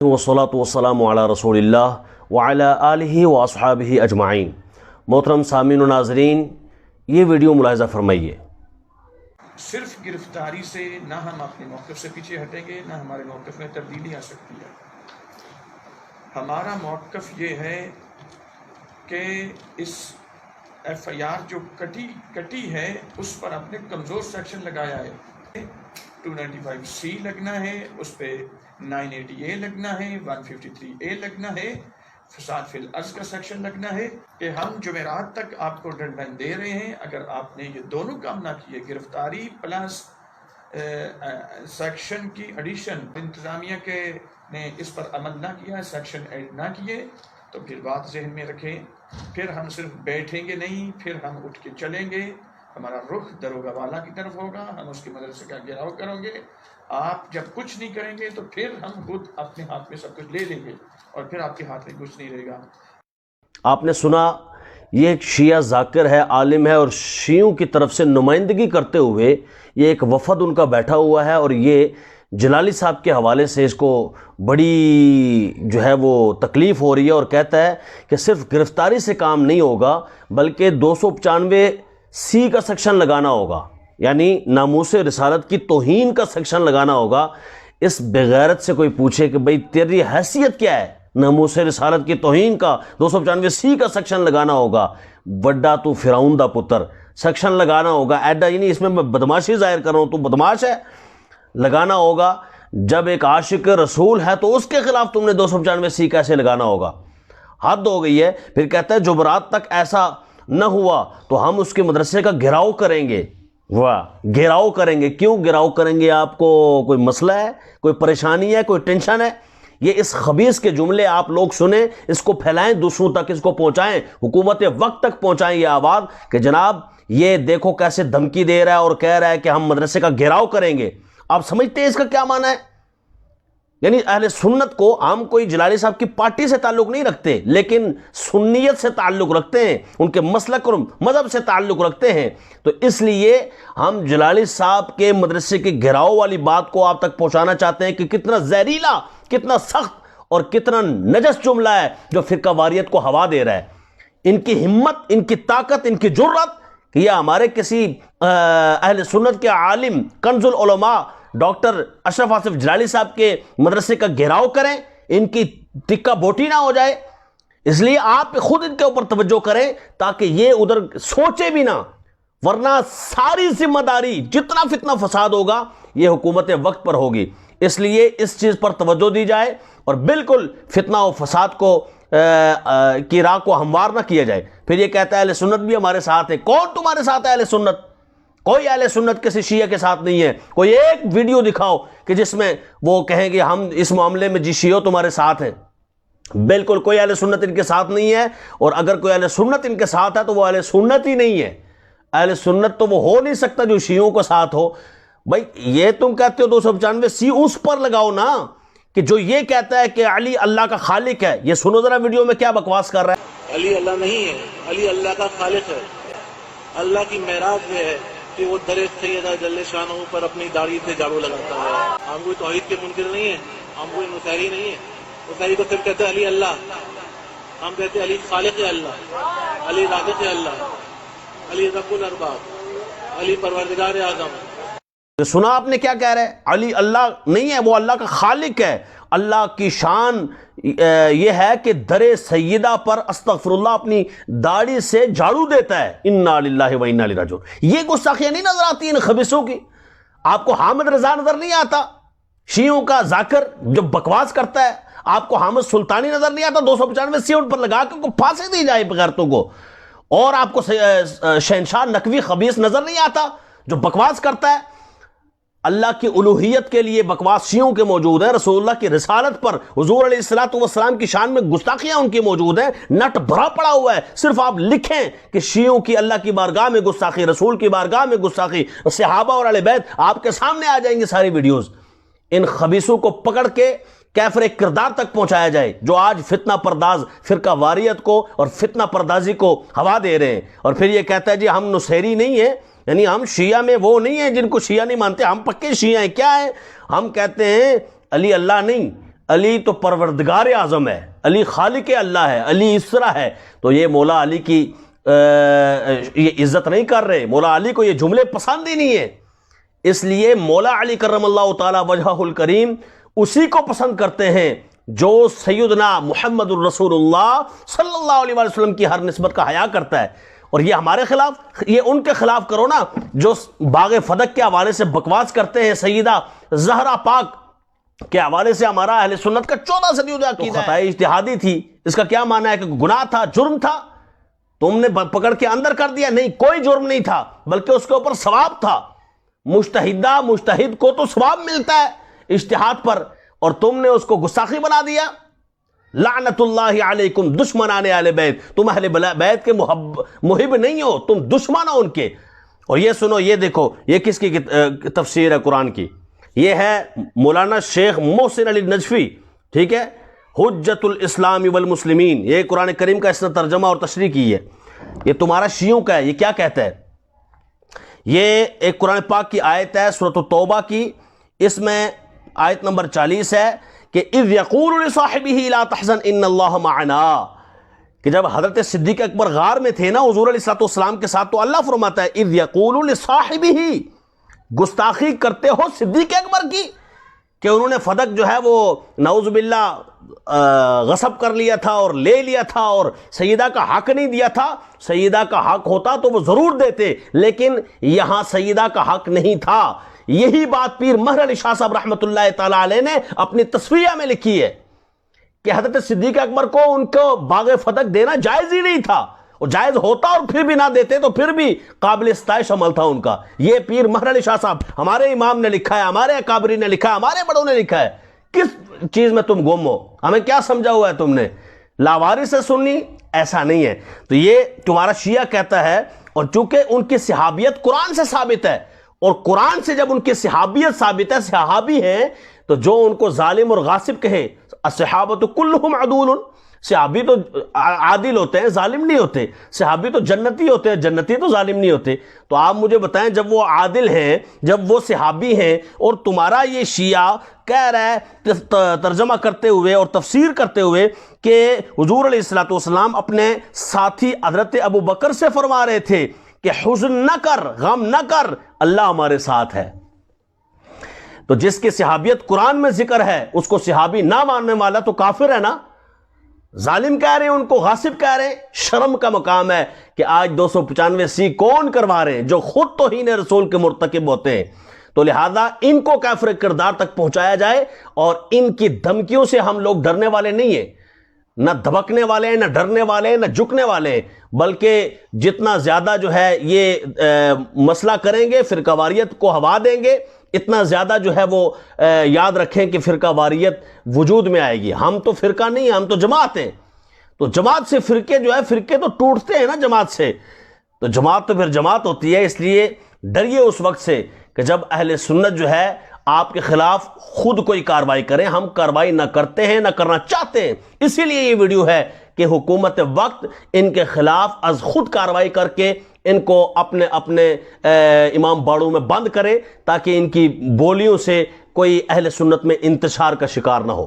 वस्सलातु वस्सलामु अला रसूलिल्लाह व अला आलिहि व अस्हाबिहि अजमाइन। मोहतरम सामीन व नाज़रीन, ये वीडियो मुलाहिज़ा फरमाइए। सिर्फ गिरफ्तारी से ना हम अपने मौक़िफ़ से पीछे हटेंगे, ना हमारे मौक़िफ़ में तब्दीली आ सकती है। हमारा मौक़िफ़ ये है कि इस FIR जो कटी है उस पर आपने कमज़ोर सेक्शन लगाया है। 295C लगना है, उस पर 980A लगना है, 153A लगना है, फसाद फिल अर्ज़ का सेक्शन लगना है कि हम जुमेरात तक आपको डेडलाइन दे रहे हैं। अगर आपने ये दोनों काम ना किए, गिरफ्तारी प्लस सेक्शन की एडिशन, इंतज़ामिया के ने इस पर अमल ना किया, सेक्शन ऐड ना किए, तो फिर बात जहन में रखें, फिर हम सिर्फ बैठेंगे नहीं, फिर हम उठ के चलेंगे। हमारा रुख दरोगा वाला की तरफ होगा, हम उसके मदरसे का घेराव करेंगे। आप जब कुछ नहीं करेंगे तो फिर हम खुद अपने हाथ में सब कुछ ले लेंगे और फिर आपके हाथ में कुछ नहीं रहेगा। आपने सुना, ये एक शिया जाकिर है, आलिम है, और शियों की तरफ से नुमाइंदगी करते हुए ये एक वफद उनका बैठा हुआ है, और ये जलाली साहब के हवाले से इसको बड़ी जो है वो तकलीफ़ हो रही है, और कहता है कि सिर्फ गिरफ्तारी से काम नहीं होगा बल्कि 295C का सेक्शन लगाना होगा, यानी नामूसे रिसालत की तौहीन का सेक्शन लगाना होगा। इस बेगैरत से कोई पूछे कि भाई तेरी हैसियत क्या है, नामूसे रिसालत की तौहीन का 295C का सेक्शन लगाना होगा। वड्डा तू फिरौन दा पुत्र, सेक्शन लगाना होगा। ऐडा यानी इसमें मैं बदमाशी जाहिर कर रहा हूँ, तू बदमाश है, लगाना होगा। जब एक आशिक रसूल है तो उसके खिलाफ तुमने 295C कैसे लगाना होगा? हद हो गई है। फिर कहता है जुमेरात तक ऐसा न हुआ तो हम उसके मदरसे का घेराव करेंगे। वाह, घेराव करेंगे। क्यों घेराव करेंगे? आपको कोई मसला है, कोई परेशानी है, कोई टेंशन है? ये इस खबीस के जुमले आप लोग सुने, इसको फैलाएं, दूसरों तक इसको पहुंचाएं, हुकूमत वक्त तक पहुंचाएं ये आवाज़ कि जनाब ये देखो कैसे धमकी दे रहा है और कह रहा है कि हम मदरसे का घेराव करेंगे। आप समझते हैं इसका क्या माना है? यानी अहले सुन्नत को, हम कोई जलाली साहब की पार्टी से ताल्लुक नहीं रखते, लेकिन सुन्नियत से ताल्लुक रखते हैं, उनके मसलक और मजहब से ताल्लुक रखते हैं। तो इसलिए हम जलाली साहब के मदरसे के घेराव वाली बात को आप तक पहुंचाना चाहते हैं कि कितना जहरीला, कितना सख्त और कितना नजस जुमला है जो फिरका वारियत को हवा दे रहा है। इनकी हिम्मत, इनकी ताकत, इनकी जुर्रत कि यह हमारे किसी अहले सुन्नत के आलिम कंजुल उलमा डॉक्टर अशरफ आसिफ जलाली साहब के मदरसे का घेराव करें, इनकी टिक्का बोटी ना हो जाए। इसलिए आप खुद इनके ऊपर तवज्जो करें ताकि ये उधर सोचे भी ना, वरना सारी जिम्मेदारी, जितना फितना फसाद होगा ये हुकूमत वक्त पर होगी। इसलिए इस चीज़ पर तवज्जो दी जाए और बिल्कुल फितना और फसाद को की राह को हमवार ना किया जाए। फिर ये कहता है अहले सुन्नत भी हमारे साथ है। कौन तुम्हारे साथ है अहले सुन्नत? कोई अहले सुन्नत किसी शिया के साथ नहीं है। कोई एक वीडियो दिखाओ कि जिसमें वो कहेंगे हम इस मामले में जी शियो तुम्हारे साथ हैं। बिल्कुल कोई अहले सुन्नत इनके साथ नहीं है, और अगर कोई अहले सुन्नत इनके साथ है तो वो अहले सुन्नत ही नहीं है। अहले सुन्नत तो वो हो नहीं सकता जो शियों के साथ हो। भाई ये तुम कहते हो 295C, उस पर लगाओ ना कि जो ये कहता है कि अली अल्लाह का खालिक है। ये सुनो जरा वीडियो में क्या बकवास कर रहा है। अली अल्लाह नहीं है, अली अल्लाह का खालिक है। अल्लाह की मेराज में है कि वो दरे सैयदा जल्ले शानहू पर अपनी दाढ़ी से झाड़ू लगाता है। हम कोई तौहीद के मुनकिर नहीं है, हम कोई नुसैरी नहीं है। नुसैरी को सिर्फ कहते हैं अली अल्लाह, हम कहते हैं अली खालिक है अल्लाह, अली राज़िक़ है अल्लाह, अली रब्बुल अरबाब, अली परवरदिगार आज़म। सुना आपने क्या कह रहे हैं? अली अल्लाह नहीं है, वो अल्लाह का खालिक है। अल्लाह की शान ये है कि दरे सैयदा पर अस्तगफिरुल्लाह अपनी दाढ़ी से झाड़ू देता है। इन्ना लिल्लाहि व इन्ना इलैहि राजिऊन। ये गुस्ताखियां नहीं नजर आती इन खबीसों की? आपको हामिद रजा नजर नहीं आता? शियों का जाकिर जो बकवास करता है, आपको हामिद सुल्तानी नजर नहीं आता? 295C उन पर लगा के उनको फांसी दी जाए बगैरतों को। और आपको शहनशाह नकवी खबीस नजर नहीं आता जो बकवास करता है? अल्लाह की उलूहियत के लिए बकवास शियों के मौजूद है, रसूलुल्लाह की रिसालत पर हुजूर अलैहिस्सलातु वस्सलाम की शान में गुस्ताखियां उनकी मौजूद हैं। नट भरा पड़ा हुआ है। सिर्फ आप लिखें कि शियों की अल्लाह की बारगाह में गुस्ताखी, रसूल की बारगाह में गुस्ताखी, सहाबा और अहले बैत, आपके सामने आ जाएंगे सारी वीडियोस। इन खबीसों को पकड़ के कैफर किरदार तक पहुंचाया जाए जो आज फितना परदाज फिरका वारियत को और फितना परदाजी को हवा दे रहे हैं। और फिर ये कहता है जी हम नुसैरी नहीं है, यानी हम शिया में वो नहीं है जिनको शिया नहीं मानते, हम पक्के शिया हैं। क्या है? हम कहते हैं अली अल्लाह नहीं, علی تو پروردگار اعظم ہے، علی خالق اللہ ہے، علی اس طرح ہے، تو یہ مولا علی کی یہ عزت نہیں کر رہے، مولا علی کو یہ جملے پسند ہی نہیں ہے۔ اس لیے مولا علی کرم اللہ تعالی وجہہ الکریم اسی کو پسند کرتے ہیں جو سیدنا محمد الرسول اللہ صلی اللہ علیہ وسلم کی ہر نسبت کا حیا کرتا ہے۔ اور یہ ہمارے خلاف، یہ ان کے خلاف کرو نا جو باغ فدق کے حوالے سے بکواس کرتے ہیں، سیدہ زہرا پاک کے حوالے سے ہمارا اہل سنت کا 14 صدیوں سے عقیدہ ہے۔ خطا اجتہادی تھی، اس کا کیا معنی ہے کہ گناہ تھا، جرم تھا، تم نے پکڑ کے اندر کر دیا؟ نہیں، کوئی جرم نہیں تھا، بلکہ اس کے اوپر ثواب تھا۔ مجتہد کو تو ثواب ملتا ہے اجتہاد پر، اور تم نے اس کو گستاخی بنا دیا۔ لعنت اللہ علیکم دشمنان اہل بیت، تم اہل بیت کے محب نہیں ہو، تم دشمن ہو ان کے۔ اور یہ سنو، یہ دیکھو، یہ کس کی تفسیر ہے قرآن کی؟ یہ ہے مولانا شیخ محسن علی نجفی، ٹھیک ہے، حجت الاسلام والمسلمین، یہ قرآن کریم کا اس نے ترجمہ اور تشریح کی ہے۔ یہ تمہارا شیعوں کا ہے، یہ کیا کہتا ہے؟ یہ ایک قرآن پاک کی آیت ہے سورۃ التوبہ کی، اس میں آیت نمبر 40 ہے کہ اذ یقول لصاحبہ لا تحزن ان اللہ معنا، کہ جب حضرت صدیق اکبر غار میں تھے نا حضور علیہ السلام کے ساتھ، تو اللہ فرماتا ہے اذ یقول لصاحبہ، گستاخی کرتے ہو صدیق اکبر کی کہ انہوں نے فدق جو ہے وہ نعوذ باللہ غصب کر لیا تھا اور لے لیا تھا اور سیدہ کا حق نہیں دیا تھا۔ سیدہ کا حق ہوتا تو وہ ضرور دیتے، لیکن یہاں سیدہ کا حق نہیں تھا۔ یہی بات پیر مہر علی شاہ صاحب رحمۃ اللہ تعالی علیہ نے اپنی تصفیہ میں لکھی ہے کہ حضرت صدیق اکبر کو ان کو باغ فدق دینا جائز ہی نہیں تھا، اور جائز ہوتا اور پھر بھی نہ دیتے تو پھر بھی قابل ستائش عمل تھا ان کا۔ یہ پیر مہر علی شاہ صاحب ہمارے امام نے لکھا ہے، ہمارے اکابری نے لکھا ہے، ہمارے بڑوں نے لکھا ہے۔ کس چیز میں تم گم ہو؟ ہمیں کیا سمجھا ہوا ہے تم نے؟ لاوارث سے سنی؟ ایسا نہیں ہے۔ تو یہ تمہارا شیعہ کہتا ہے، اور چونکہ ان کی صحابیت قرآن سے ثابت ہے، اور قرآن سے جب ان کی صحابیت ثابت ہے، صحابی ہیں، تو جو ان کو ظالم اور غاصب کہے، الصحابۃ کلہم عدول، صحابی تو عادل ہوتے ہیں، ظالم نہیں ہوتے۔ صحابی تو جنتی ہوتے ہیں، جنتی تو ظالم نہیں ہوتے۔ تو آپ مجھے بتائیں، جب وہ عادل ہیں، جب وہ صحابی ہیں، اور تمہارا یہ شیعہ کہہ رہا ہے ترجمہ کرتے ہوئے اور تفسیر کرتے ہوئے کہ حضور علیہ السلام اپنے ساتھی حضرت ابو بکر سے فرما رہے تھے کہ حزن نہ کر، غم نہ کر، اللہ ہمارے ساتھ ہے۔ تو جس کی صحابیت قرآن میں ذکر ہے، اس کو صحابی نہ ماننے والا تو کافر ہے نا، ظالم کہہ رہے ہیں، ان کو غاصب کہہ رہے ہیں۔ شرم کا مقام ہے کہ آج 295 کون کروا رہے ہیں جو خود توہین رسول کے مرتکب ہوتے ہیں۔ تو لہذا ان کو کافر کردار تک پہنچایا جائے، اور ان کی دھمکیوں سے ہم لوگ ڈرنے والے نہیں ہیں، نہ دھبکنے والے ہیں، نہ ڈرنے والے ہیں، نہ جھکنے والے ہیں، بلکہ جتنا زیادہ جو ہے یہ مسئلہ کریں گے، فرقہ واریت کو ہوا دیں گے، اتنا زیادہ جو ہے وہ یاد رکھیں کہ فرقہ واریت وجود میں آئے گی۔ ہم تو فرقہ نہیں ہیں، ہم تو جماعت ہیں۔ تو جماعت سے فرقے جو ہے، فرقے تو ٹوٹتے ہیں نا جماعت سے، تو جماعت تو پھر جماعت ہوتی ہے۔ اس لیے ڈریے اس وقت سے کہ جب اہل سنت جو ہے آپ کے خلاف خود کوئی کارروائی کریں۔ ہم کارروائی نہ کرتے ہیں، نہ کرنا چاہتے ہیں، اسی لیے یہ ویڈیو ہے کہ حکومت وقت ان کے خلاف از خود کارروائی کر کے ان کو اپنے امام باڑوں میں بند کرے، تاکہ ان کی بولیوں سے کوئی اہل سنت میں انتشار کا شکار نہ ہو۔